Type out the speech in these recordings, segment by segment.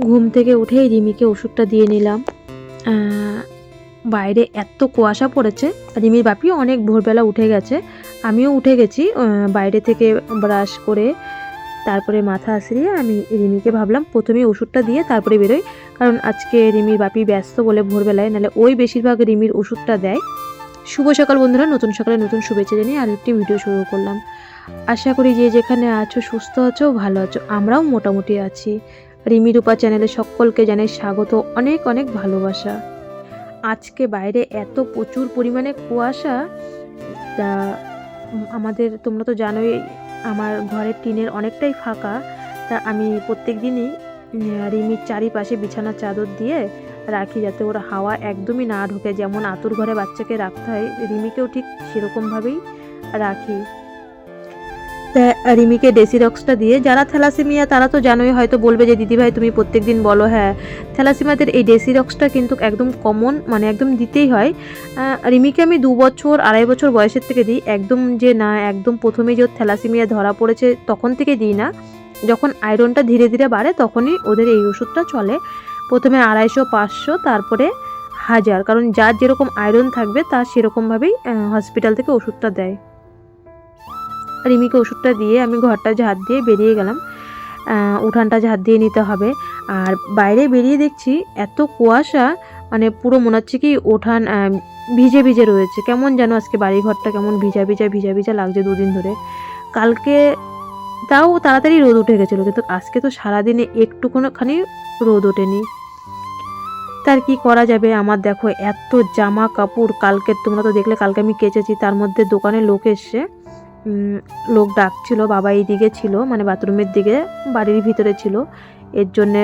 ঘুম থেকে উঠেই রিমিকে ওষুধটা দিয়ে নিলাম। বাইরে এত কুয়াশা পড়েছে, রিমির বাপিও অনেক ভোরবেলা উঠে গেছে, আমিও উঠে গেছি। বাইরে থেকে ব্রাশ করে তারপরে মাথা আছড়িয়ে আমি রিমিকে ভাবলাম প্রথমেই ওষুধটা দিয়ে তারপরে বেরোই, কারণ আজকে রিমির বাপি ব্যস্ত বলে ভোরবেলায়, নাহলে ওই বেশিরভাগ রিমির ওষুধটা দেয়। শুভ সকাল বন্ধুরা, নতুন সকালে নতুন শুভেচ্ছা জানিয়ে আর একটি ভিডিও শুরু করলাম। আশা করি যে যেখানে আছো সুস্থ আছো, ভালো আছো, আমরাও মোটামুটি আছি। রিমি রূপা চ্যানেলে সকলকে জানাই স্বাগত, অনেক অনেক ভালোবাসা। আজকে বাইরে এত প্রচুর পরিমাণে কুয়াশা, তা আমাদের তোমরা তো জানোই আমার ঘরের টিনের অনেকটাই ফাঁকা, তা আমি প্রত্যেক দিনই রিমির চারিপাশে বিছানার চাদর দিয়ে রাখি যাতে ওর হাওয়া একদমই না ঢোকে। যেমন আতুর ঘরে বাচ্চাকে রাখতে হয়, রিমিকেও ঠিক সেরকমভাবেই রাখি। তা রিমিকে ডেসিরক্সটা দিয়ে, যারা থ্যালাসেমিয়া তারা তো জানোই, হয়তো বলবে যে দিদিভাই তুমি প্রত্যেকদিন বলো। হ্যাঁ, থ্যালাসেমিয়াদের এই ডেসিরক্সটা কিন্তু একদম কমন, মানে একদম দিতেই হয়। রিমিকে আমি 2 বছর 2.5 বছর বয়সের থেকে দিই, একদম যে না একদম প্রথমেই যে থ্যালাসেমিয়া ধরা পড়েছে তখন থেকে দিই না। যখন আয়রনটা ধীরে ধীরে বাড়ে তখনই ওদের এই ওষুধটা চলে। প্রথমে 250, 500, তারপরে 1000, কারণ যার যেরকম আয়রন থাকবে তার সেরকমভাবেই হসপিটাল থেকে ওষুধটা দেয়। রিমিকে ওষুধটা দিয়ে আমি ঘরটা ঝাঁট দিয়ে বেরিয়ে গেলাম। উঠানটা ঝাঁট দিয়ে নিতে হবে। আর বাইরে বেরিয়ে দেখছি এত কুয়াশা, মানে পুরো মনে হচ্ছে কি উঠান ভিজে ভিজে রয়েছে। কেমন যেন আজকে বাড়িঘরটা কেমন ভিজা ভিজা ভিজা ভিজা লাগছে 2 দিন ধরে। কালকে তাও তাড়াতাড়ি রোদ উঠে গেছিলো, কিন্তু আজকে তো সারাদিনে একটুখানি রোদ ওঠেনি। তার কি করা যাবে। আমার দেখো এত জামা কাপড়, কালকে তোমরা তো দেখলে কালকে আমি কেচেছি, তার মধ্যে দোকানে লোক এসছে, লোক ডাকছিল। বাবা এই দিকে ছিল, মানে বাথরুমের দিকে, বাড়ির ভিতরে ছিল, এর জন্যে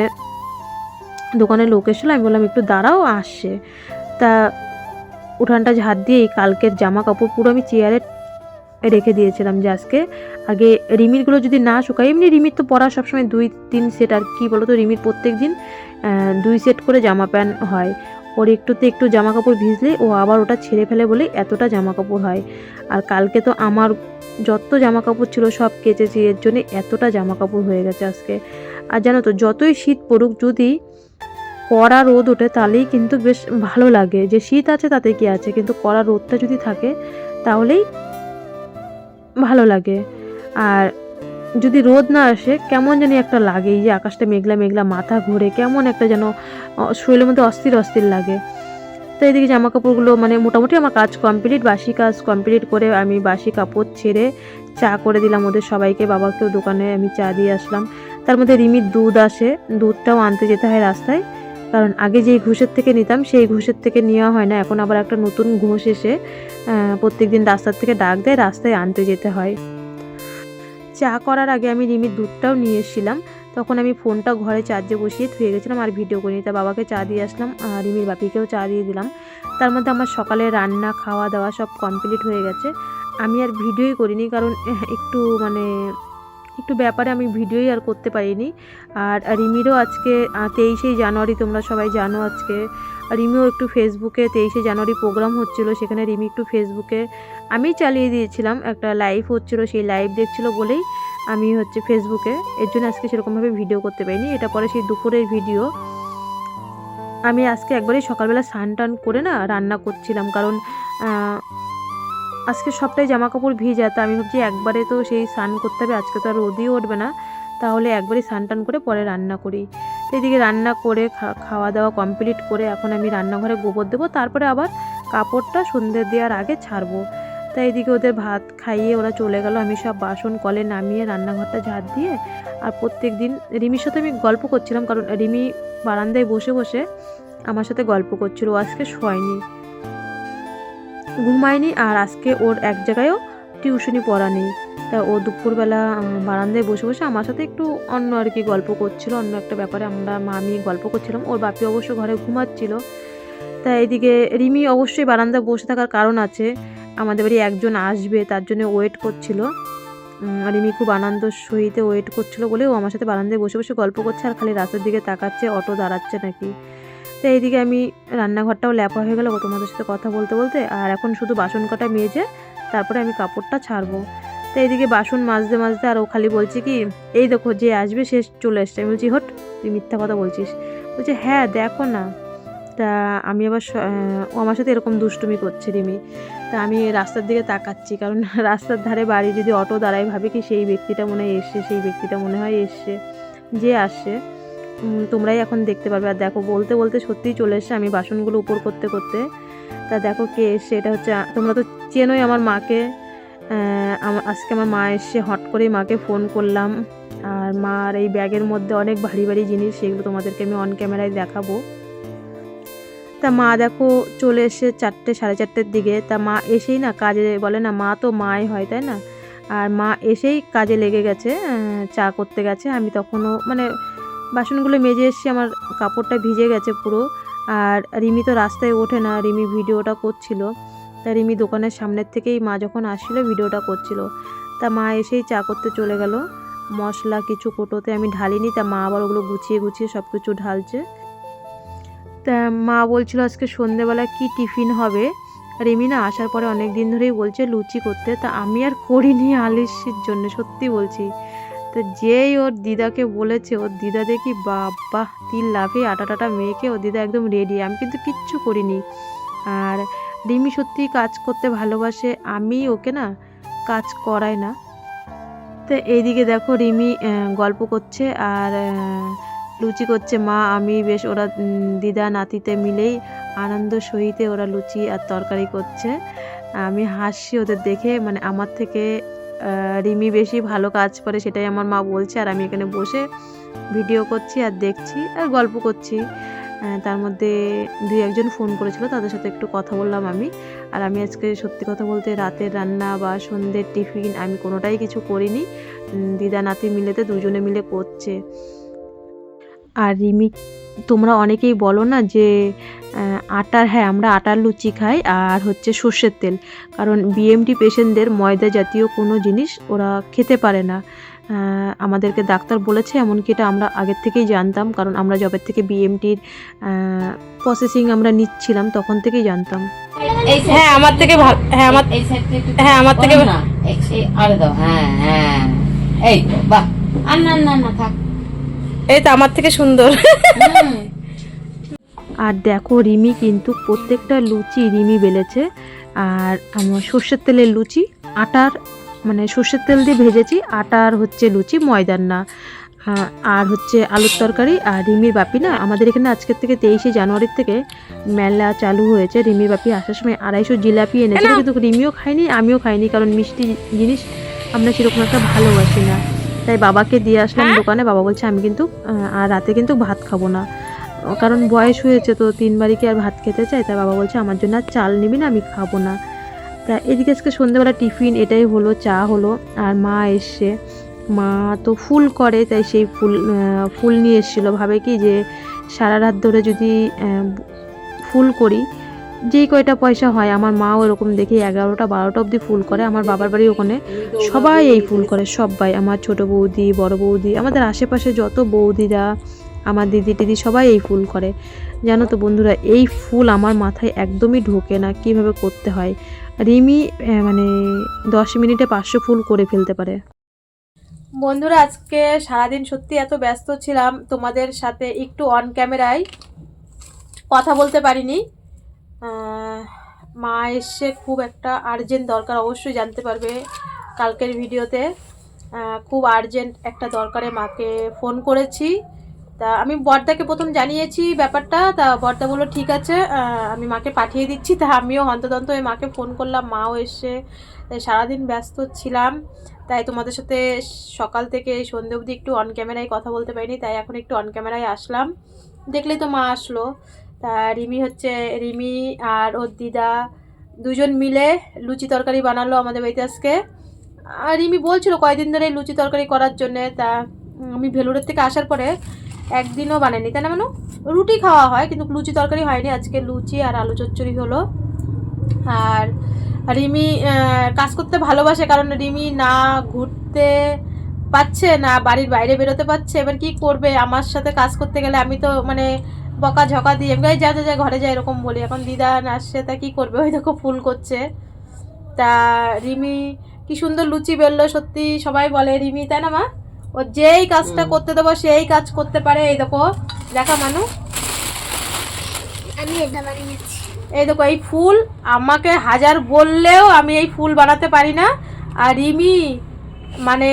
দোকানে লোক এসেছিলো। আমি বললাম একটু দাঁড়াও, আসছে। তা উঠানটা ঝাঁট দিয়ে কালকের জামা কাপড় পুরো আমি চেয়ারে রেখে দিয়েছিলাম, যে আজকে আগে রিমিরগুলো যদি না শুকায়, এমনি রিমির তো পরা সবসময় 2-3 সেট। আর কি বলো তো, রিমির প্রত্যেক দিন 2 সেট করে জামা প্যান্ট হয়। ওর একটুতে একটু জামা কাপড় ভিজলে ও আবার ওটা ছেড়ে ফেলে বলে এতটা জামা কাপড় হয়। আর কালকে তো আমার যত জামা কাপড় ছিল সব কেচেছি, এর জন্য এতটা জামা কাপড় হয়ে গেছে আজকে। আর জানো তো, যতই শীত পড়ুক, যদি কড়া রোদ ওঠে তাহলেই কিন্তু বেশ ভালো লাগে। যে শীত আছে তাতে কি আছে, কিন্তু কড়া রোদটা যদি থাকে তাহলেই ভালো লাগে। আর যদি রোদ না আসে কেমন জানি একটা লাগে, এই যে আকাশটা মেঘলা মেঘলা, মাথা ঘুরে কেমন একটা যেন শরীরের মধ্যে অস্থির অস্থির লাগে। তো এদিকে জামা কাপড়গুলো মানে মোটামুটি আমার কাজ কমপ্লিট, বাসি কাজ কমপ্লিট করে আমি বাসি কাপড় ছেড়ে চা করে দিলাম ওদের সবাইকে। বাবাকেও দোকানে আমি চা দিয়ে আসলাম। তার মধ্যে রিমির দুধ আসে, দুধটাও আনতে যেতে হয় রাস্তায়, কারণ আগে যেই ঘুষের থেকে নিতাম সেই ঘুষের থেকে নেওয়া হয় না, এখন আবার একটা নতুন ঘুষ এসে প্রত্যেকদিন রাস্তার থেকে ডাক দেয়, রাস্তায় আনতে যেতে হয়। চা করার আগে আমি রিমির দুধটাও নিয়ে এসেছিলাম, তখন আমি ফোনটা ঘরে চার্জে বসিয়ে ধুয়ে গেছিলাম আর ভিডিও করিনি। তা বাবাকে চা দিয়ে আসলাম, রিমির বাপিকেও চা দিয়ে দিলাম। তার মধ্যে আমার সকালে রান্না খাওয়া দাওয়া সব কমপ্লিট হয়ে গেছে। আমি আর ভিডিওই করিনি, কারণ একটু ব্যাপারে আমি ভিডিওই আর করতে পারিনি। আর রিমিরও আজকে 23শে জানুয়ারি, তোমরা সবাই জানো আজকে। রিমিও একটু ফেসবুকে 23শে জানুয়ারি প্রোগ্রাম হচ্ছিলো, সেখানে রিমি একটু ফেসবুকে, আমি চালিয়ে দিয়েছিলাম, একটা লাইভ হচ্ছিলো, সেই লাইভ দেখছিলো বলেই আমি ফেসবুকে, এর জন্য আজকে সেরকমভাবে ভিডিও করতে পারিনি। এটা পরে সেই দুপুরের ভিডিও। আমি আজকে একবারেই সকালবেলা স্নান টান করে না রান্না করছিলাম, কারণ আজকে সবটাই জামা কাপড় ভিজা, তা আমি ভাবছি একবারে তো সেই স্নান করতে হবে, আজকে তো আর রোদই উঠবে না, তাহলে একবারই স্নান টান করে পরে রান্না করি। তো এদিকে রান্না করে খাওয়া দাওয়া কমপ্লিট করে এখন আমি রান্নাঘরে গোবর দেবো, তারপরে আবার কাপড়টা সন্ধ্যে দেওয়ার আগে ছাড়বো। তাই এদিকে ওদের ভাত খাইয়ে ওরা চলে গেল, আমি সব বাসন কলে নামিয়ে রান্নাঘরটা ঝাঁট দিয়ে, আর প্রত্যেক দিন রিমির সাথে আমি গল্প করছিলাম, কারণ রিমি বারান্দায় বসে বসে আমার সাথে গল্প করছিল। আজকে শোয়নি, ঘুমায়নি, আর আজকে ওর এক জায়গায়ও টিউশনি পড়া নেই। তা ও দুপুরবেলা বারান্দায় বসে বসে আমার সাথে একটু অন্য আর কি গল্প করছিল, অন্য একটা ব্যাপারে আমরা আমি গল্প করছিলাম। ওর বাপি অবশ্য ঘরে ঘুমাচ্ছিল। তা এদিকে রিমি অবশ্যই বারান্দায় বসে থাকার কারণ আছে, আমাদের বাড়ি একজন আসবে তার জন্য ওয়েট করছিল। রিমি খুব আনন্দ সহিতে ওয়েট করছিল বলে ও আমার সাথে বারান্দায় বসে বসে গল্প করছে, আর খালি রাস্তার দিকে তাকাচ্ছে অটো দাঁড়াচ্ছে নাকি। তো এইদিকে আমি রান্নাঘরটাও ল্যাপা হয়ে গেল তোমাদের সাথে কথা বলতে বলতে, আর এখন শুধু বাসন কটা মেজে তারপরে আমি কাপড়টা ছাড়বো। তো এইদিকে বাসন মাজতে মাজতে আর ও খালি বলছে কি, এই দেখো যে আসবে সে চলে এসছে। আমি বলছি হট, তুই মিথ্যা কথা বলছিস। বলছে হ্যাঁ দেখো না। তা আমি আবার ও আমার সাথে এরকম দুষ্টুমি করছে রিমি। তা আমি রাস্তার দিকে তাকাচ্ছি, কারণ রাস্তার ধারে বাড়ি যদি অটো দাঁড়ায় ভাবে কি সেই ব্যক্তিটা মনে হয় এসছে, সেই ব্যক্তিটা মনে হয় এসছে, যে আসছে তোমরাই এখন দেখতে পারবে। আর দেখো বলতে বলতে সত্যিই চলে এসছে, আমি বাসনগুলো উপর করতে করতে। তা দেখো কে এসছে, এটা হচ্ছে, তোমরা তো চেনোই আমার মাকে। আজকে আমার মা এসে হট করেই মাকে ফোন করলাম। আর মার এই ব্যাগের মধ্যে অনেক ভারী ভারী জিনিস, সেগুলো তোমাদেরকে আমি অন ক্যামেরায় দেখাবো। তা মা দেখো চলে এসে 4টে সাড়ে 4টের দিকে। তা মা এসেই না কাজে, বলে না মা তো মাই হয় তাই না, আর মা এসেই কাজে লেগে গেছে, চা করতে গেছে। আমি তখনও মানে বাসনগুলো মেজে এসেছি, আমার কাপড়টা ভিজে গেছে পুরো। আর রিমি তো রাস্তায় ওঠে না, রিমি ভিডিওটা করছিল। তা রিমি দোকানের সামনের থেকেই মা যখন আসছিল ভিডিওটা করছিল। তা মা এসেই চা করতে চলে গেল। মশলা কিছু কোটোতে আমি ঢালিনি, তা মা আবার ওগুলো গুছিয়ে গুছিয়ে সব কিছু ঢালছে। তা মা বলছিল আজকে সন্ধেবেলা কি টিফিন হবে। রিমি না আসার পরে অনেক দিন ধরেই বলছে লুচি করতে, তা আমি আর করিনি আলিশির জন্য, সত্যি বলছি। তো যেই ওর দিদাকে বলেছে, ওর দিদা দেখি বাবা 3 লাফে আটা টাটা মেখে ওর দিদা একদম রেডি। আমি কিন্তু কিচ্ছু করিনি। আর রিমি সত্যিই কাজ করতে ভালোবাসে, আমি ওকে না কাজ করাই না। তো এইদিকে দেখো রিমি গল্প করছে আর লুচি করছে মা আমি, বেশ ওরা দিদা নাতিতে মিলেই আনন্দ সহিতে ওরা লুচি আর তরকারি করছে। আমি হাসছি ওদের দেখে, মানে আমার থেকে রিমি বেশি ভালো কাজ করে সেটাই আমার মা বলছে। আর আমি এখানে বসে ভিডিও করছি আর দেখছি আর গল্প করছি। তার মধ্যে 2-1জন ফোন করেছিল, তাদের সাথে একটু কথা বললাম আমি। আর আমি আজকে সত্যি কথা বলতে রাতের রান্না বা সন্ধ্যের টিফিন আমি কোনোটাই কিছু করিনি, দিদা নাতি মিলেতে দুজনে মিলে করছে। আর রিমি, তোমরা অনেকেই বলো না যে আটার, হ্যাঁ আমরা আটার লুচি খাই আর হচ্ছে সর্ষের তেল, কারণ বিএমটি পেশেন্টদের ময়দা জাতীয় কোনো জিনিস ওরা খেতে পারে না। আমাদেরকে ডাক্তার বলেছে, এমনকি এটা আমরা আগের থেকেই জানতাম, কারণ আমরা যবের থেকে বিএমটির প্রসেসিং আমরা নিচ্ছিলাম তখন থেকেই জানতাম। হ্যাঁ আমার থেকে ভালো, হ্যাঁ আমার থেকে আরে দাও, হ্যাঁ হ্যাঁ এই তো বাহ, আর না না না থাক, এই তো আমার থেকে সুন্দর। আর দেখো রিমি কিন্তু প্রত্যেকটা লুচি রিমি বেলেছে। আর আমার সর্ষের তেলের লুচি, আটার মানে সর্ষের তেল দিয়ে ভেজেছি, আটার হচ্ছে লুচি, ময়দার না। আর হচ্ছে আলুর তরকারি। আর রিমির বাপি না, আমাদের এখানে আজকের থেকে 23শে জানুয়ারির থেকে মেলা চালু হয়েছে। রিমির বাপি আসার সময় 250 জিলাপি এনেছিল, কিন্তু রিমিও খাইনি আমিও খাইনি, কারণ মিষ্টি জিনিস আমরা সেরকম একটা ভালোবাসি না। তাই বাবাকে দিয়ে আসলাম দোকানে। বাবা বলছে আমি কিন্তু আর রাতে কিন্তু ভাত খাবো না, কারণ বয়স হয়েছে তো 3 বারই কি আর ভাত খেতে চাই। তাই বাবা বলছে আমার জন্য আর চাল নিবি না, আমি খাবো না। তা এদিকে আজকে সন্ধ্যেবেলা টিফিন এটাই হলো, চা হলো। আর মা এসছে, মা তো ফুল করে, তাই সেই ফুল নিয়ে এসেছিলো। ভাবে কি যে সারা রাত ধরে যদি ফুল করি যেই কয়টা পয়সা হয়, আমার মাও এরকম দেখি 11টা 12টা অবধি ফুল করে। আমার বাবার বাড়ি ওখানে সবাই এই ফুল করে, সবাই, আমার ছোট বৌদি, বড় বৌদি, আমাদের আশেপাশে যত বৌদিরা, আমার দিদি টিদি সবাই এই ফুল করে। জানো তো বন্ধুরা, এই ফুল আমার মাথায় একদমই ঢোকে না কিভাবে করতে হয়। রিমি মানে 10 মিনিটে 500 ফুল করে ফেলতে পারে। বন্ধুরা আজকে সারাদিন সত্যি এত ব্যস্ত ছিলাম, তোমাদের সাথে একটু অন ক্যামেরায় কথা বলতে পারিনি। মা এসে খুব একটা আর্জেন্ট দরকার, অবশ্যই জানতে পারবে কালকের ভিডিওতে। খুব আর্জেন্ট একটা দরকারে মাকে ফোন করেছি। তা আমি বর্দাকে প্রথম জানিয়েছি ব্যাপারটা, তা বর্দা বললো ঠিক আছে আমি মাকে পাঠিয়ে দিচ্ছি। তা আমিও হন্তদন্ত ওই মাকে ফোন করলাম, মাও এসে। তাই সারাদিন ব্যস্ত ছিলাম, তাই তোমাদের সাথে সকাল থেকে সন্ধ্যে অবধি একটু অন ক্যামেরায় কথা বলতে পারিনি। তাই এখন একটু অন ক্যামেরায় আসলাম, দেখলেই তো মা আসলো। তা রিমি আর ওর দিদা দুজন মিলে লুচি তরকারি বানালো আমাদের বাড়িতে আজকে। আর রিমি বলছিল কয়েকদিন ধরে লুচি তরকারি করার জন্যে। তা আমি ভেলুরের থেকে আসার পরে একদিনও বানাইনি, তাই না মানু? রুটি খাওয়া হয় কিন্তু লুচি তরকারি হয়নি। আজকে লুচি আর আলু চচ্চড়ি হলো। আর রিমি কাজ করতে ভালোবাসে, কারণ রিমি না ঘুরতে পাচ্ছে না বাড়ির বাইরে বেরোতে পারছে। এবার কি করবে, আমার সাথে কাজ করতে গেলে আমি তো মানে বকা ঝকা দিয়ে আমি যা যা যা ঘরে যাই এরকম বলি। এখন দিদা আসছে, তা কী করবে, ওই দেখো ফুল করছে। তা রিমি কি সুন্দর লুচি বেললো, সত্যি সবাই বলে রিমি, তাই না মা? ও যেই কাজটা করতে দেবো সেই কাজ করতে পারে। এই দেখো, দেখা মানু, আমি এটা বানিয়েছি। এই দেখো এই ফুল, আমাকে হাজার বললেও আমি এই ফুল বানাতে পারি না। আর রিমি মানে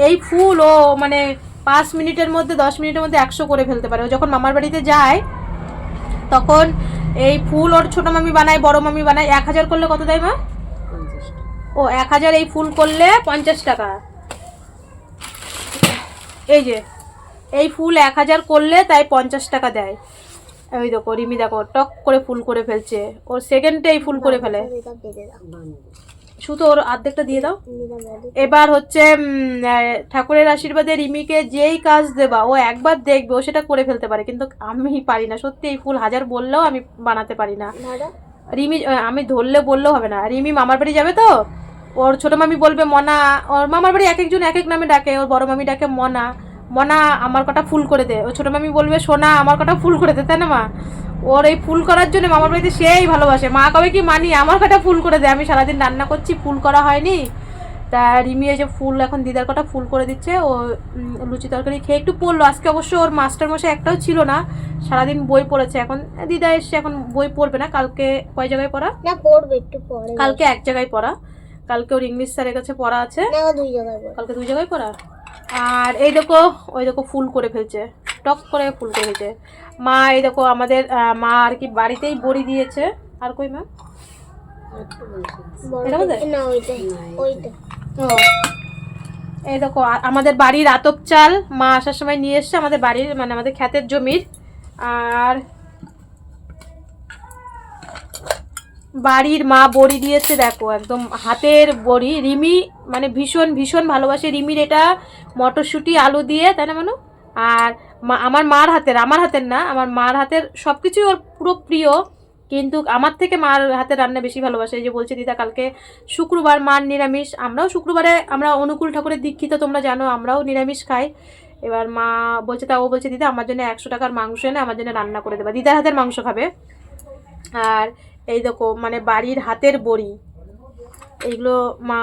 এই ফুল ও মানে 5 মিনিটের মধ্যে 10 মিনিটের মধ্যে 100 করে ফেলতে পারে। ও যখন মামার বাড়িতে যায় তখন এই ফুল ওর ছোটো মামি বানায়, বড় মামি বানায়। 1000 করলে কত দেয় মা? ও 1000 এই ফুল করলে 50 টাকা। এই যে এই ফুল 1000 করলে তাই 50 টাকা দেয়। ওই দেখো রিমি দেখো টক করে ফুল করে ফেলছে, ওর সেকেন্ডে এই ফুল করে ফেলে। শুধু ওর অর্ধেকটা দিয়ে দাও। এবার হচ্ছে ঠাকুরের আশীর্বাদে রিমিকে যেই কাজ দেবা ও একবার দেখবে, ও সেটা করে ফেলতে পারে, কিন্তু আমি পারি না। সত্যি এই ফুল হাজার বললেও আমি বানাতে পারি না। রিমি আমি ধরলে বললেও হবে না। রিমি মামার বাড়ি যাবে তো, ওর ছোটো মামি বলবে মনা, ওর মামার বাড়ি এক একজন এক এক নামে ডাকে, ওর বড় মামি ডাকে মনা, মনা আমার কটা ফুল করে দে। ওর ছোটো মামি বলবে সোনা আমার কটা ফুল করে দে, তাই না মা? ওর এই ফুল করার জন্য মামার বাড়িতে সেই ভালোবাসে। মা কবে কি মানি আমার কটা ফুল করে দে, আমি সারাদিন রান্না করছি ফুল করা হয়নি। তা রিমি এই যে ফুল এখন দিদার কটা ফুল করে দিচ্ছে। ও লুচি তরকারি খেয়ে একটু পড়লো। আজকে অবশ্য ওর মাস্টারমশাই একটাও ছিল না, সারাদিন বই পড়েছে। এখন দিদা এসে এখন বই পড়বে না। কালকে কয় জায়গায় পড়া? না পড়বে একটু পরে। কালকে এক জায়গায় পড়া, কালকে ওর ইংলিশ স্যারের কাছে পড়া আছে। না 2 জায়গায় পড়ে। কালকে 2 জায়গায় পড়া। আর এই দেখো ওই দেখো ফুল করে ফেলছে, টক করে ফুল করে ফেলছে। মা এই দেখো আমাদের মা আর কি বাড়িতেই বড়ি দিয়েছে। আর কই মা? এটা বোধ হয়? না ওইটা ওইটা। ও এই দেখো আমাদের বাড়ির আতপ চাল মা আসার সময় নিয়ে এসছে, আমাদের বাড়ির মানে আমাদের ক্ষেতের জমির। আর বাড়ির মা বড়ি দিয়েছে, দেখো একদম হাতের বড়ি। রিমি মানে ভীষণ ভীষণ ভালোবাসে। রিমির এটা মটরশুঁটি আলু দিয়ে, তাই না মানু? আর আমার মার হাতের, আমার হাতের না, আমার মার হাতের সব কিছুই ওর পুরো প্রিয়, কিন্তু আমার থেকে মার হাতের রান্না বেশি ভালোবাসে। এই যে বলছে দিদা কালকে শুক্রবার মার নিরামিষ, আমরাও শুক্রবারে আমরা অনুকূল ঠাকুরের দীক্ষিত, তোমরা জানো আমরাও নিরামিষ খাই। এবার মা বলছে, তা ও বলছে দিদা আমার জন্য 100 টাকার মাংস এনে আমার জন্য রান্না করে দেবা, দিদার হাতের মাংস খাবে। আর এই দেখো মানে বাড়ির হাতের বড়ি, এইগুলো মা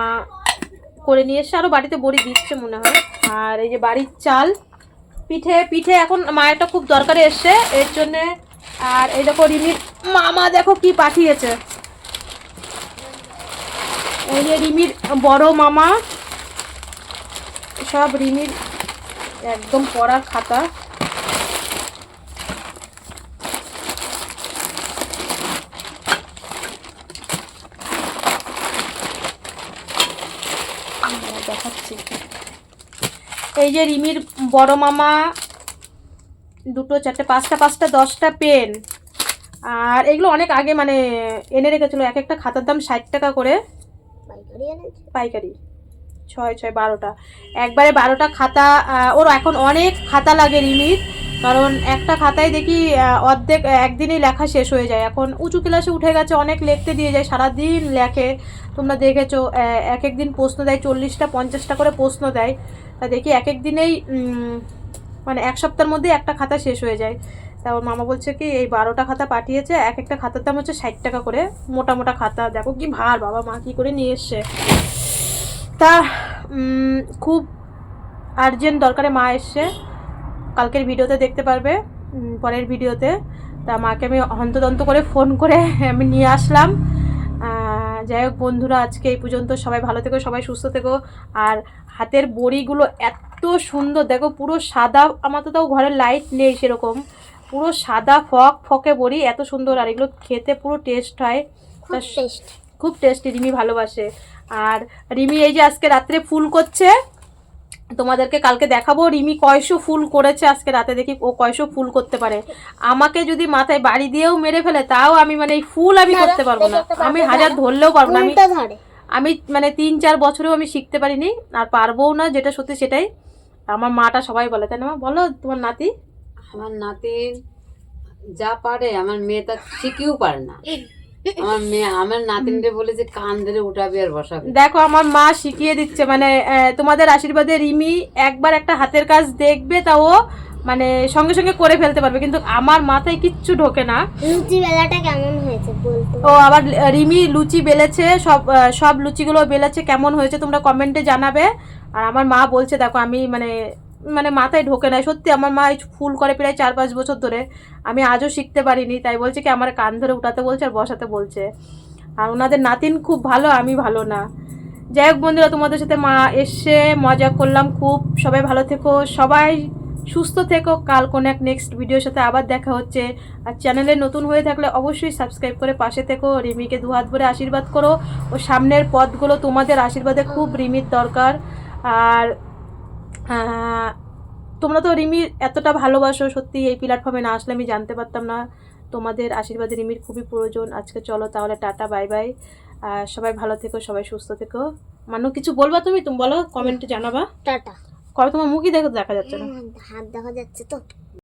করে নিয়ে এসছে, আরও বাড়িতে বড়ি দিচ্ছে মনে হয়। আর এই যে বাড়ির চাল, পিঠে পিঠে এখন মায়েরটা খুব দরকারে এসছে এর জন্যে। আর এই দেখো রিমির মামা দেখো কি পাঠিয়েছে, এই যে রিমির বড় মামা, সব রিমির একদম পড়ার খাতা। দেখাচ্ছি, এই যে রিমির বড় মামা 2, 4, 5টা 10টা পেন। আর এগুলো অনেক আগে মানে এনে রেখেছিল, এক একটা খাতার দাম 60 টাকা করে পাইকারি, 6 12টা একবারে 12টা খাতা। ওর এখন অনেক খাতা লাগে রিমির, কারণ একটা খাতায় দেখি অর্ধেক একদিনেই লেখা শেষ হয়ে যায়। এখন উঁচু ক্লাসে উঠে গেছে, অনেক লিখতে দিয়ে যায়, সারাদিন লেখে। তোমরা দেখেছো এক এক দিন প্রশ্ন দেয়, 40টা 50টা করে প্রশ্ন দেয়। তা দেখি এক এক দিনেই মানে 1 সপ্তাহের মধ্যে একটা খাতা শেষ হয়ে যায়। তা ওর মামা বলছে কি এই 12টা খাতা পাঠিয়েছে, এক একটা খাতার দাম হচ্ছে 60 টাকা করে, মোটা মোটা খাতা। দেখো কি ভার, বাবা মা কী করে নিয়ে এসছে। তা খুব আর্জেন্ট দরকারে মা এসছে, কালকের ভিডিওতে দেখতে পারবে, পরের ভিডিওতে। তা মাকে আমি হন্তদন্ত করে ফোন করে আমি নিয়ে আসলাম। যাই হোক বন্ধুরা, আজকে এই পর্যন্ত। সবাই ভালো থেকো, সবাই সুস্থ থেকো। আর হাতের বড়িগুলো এত সুন্দর, দেখো পুরো সাদা, আমার তো তাও ঘরে লাইট নেই সেরকম, পুরো সাদা ফকে বড়ি, এত সুন্দর। আর এগুলো খেতে পুরো টেস্ট হয়, খুব টেস্টি। রিমি ভালোবাসে। আর রিমি এই যে আজকে রাত্রে ফুল করছে, তোমাদেরকে কালকে দেখাবো রিমি কয়শো ফুল করেছে আজকে রাতে, দেখি ও কয়শো ফুল করতে পারে। আমাকে যদি মাথায় বাড়ি দিয়েও মেরে ফেলে তাও আমি মানে এই ফুল আমি করতে পারবো না, আমি হাজার ধরলেও পারবো না। আমি মানে 3-4 বছরেও আমি শিখতে পারিনি, আর পারবোও না, যেটা সত্যি সেটাই। আমার মাটা সবাই বলে, তাই না মা? বলো তোমার নাতি। আমার নাতি যা পারে আমার মেয়ে তা শিখেও পারে না। আমার মেয়ে আমার নাতিনরে বলে যে কান ধরে উঠাবে আর বসাবে। দেখো আমার মা শিখিয়ে দিচ্ছে, মানে তোমাদের আশীর্বাদে রিমি একবার একটা হাতের কাজ দেখবে তা ও মানে সঙ্গে সঙ্গে করে ফেলতে পারবে, কিন্তু আমার মাথায় কিচ্ছু ঢোকে না। লুচি বেলাটা কেমন হয়েছে বলতো? ও আবার রিমি লুচি বেলেছে, সব লুচিগুলো বেলেছে, কেমন হয়েছে তোমরা কমেন্টে জানাবে। আর আমার মা বলছে দেখো আমি মানে মানে মাথায় ঢোকে না, সত্যি আমার মা এই ফুল করে প্রায় 4-5 বছর ধরে, আমি আজও শিখতে পারিনি, তাই বলছে কি আমার কান ধরে উঠাতে বলছে আর বসাতে বলছে। আর ওনাদের নাতিন খুব ভালো, আমি ভালো না। যাই হোক বন্ধুরা, তোমাদের সাথে মা এসে মজা করলাম খুব। সবাই ভালো থেকো, সবাই সুস্থ থেকো। কাল কোনো এক নেক্সট ভিডিওর সাথে আবার দেখা হচ্ছে। আর চ্যানেলে নতুন হয়ে থাকলে অবশ্যই সাবস্ক্রাইব করে পাশে থেকো। রিমিকে 2 হাত ভরে আশীর্বাদ করো, ও সামনের পথগুলো তোমাদের আশীর্বাদে খুব রিমির দরকার। আর তোমরা তো রিমির এতটা ভালোবাসো, সত্যি এই প্ল্যাটফর্মে না আসলে আমি জানতে পারতাম না। তোমাদের আশীর্বাদে রিমির খুবই প্রয়োজন। আজকে চলো তাহলে, টাটা, বাই বাই। সবাই ভালো থেকো, সবাই সুস্থ থেকো। মানু কিছু বলবা তুমি বলো, কমেন্টে জানাবা। টাটা। তোমার মুখই দেখা যাচ্ছে না। হাত দেখা যাচ্ছে তো।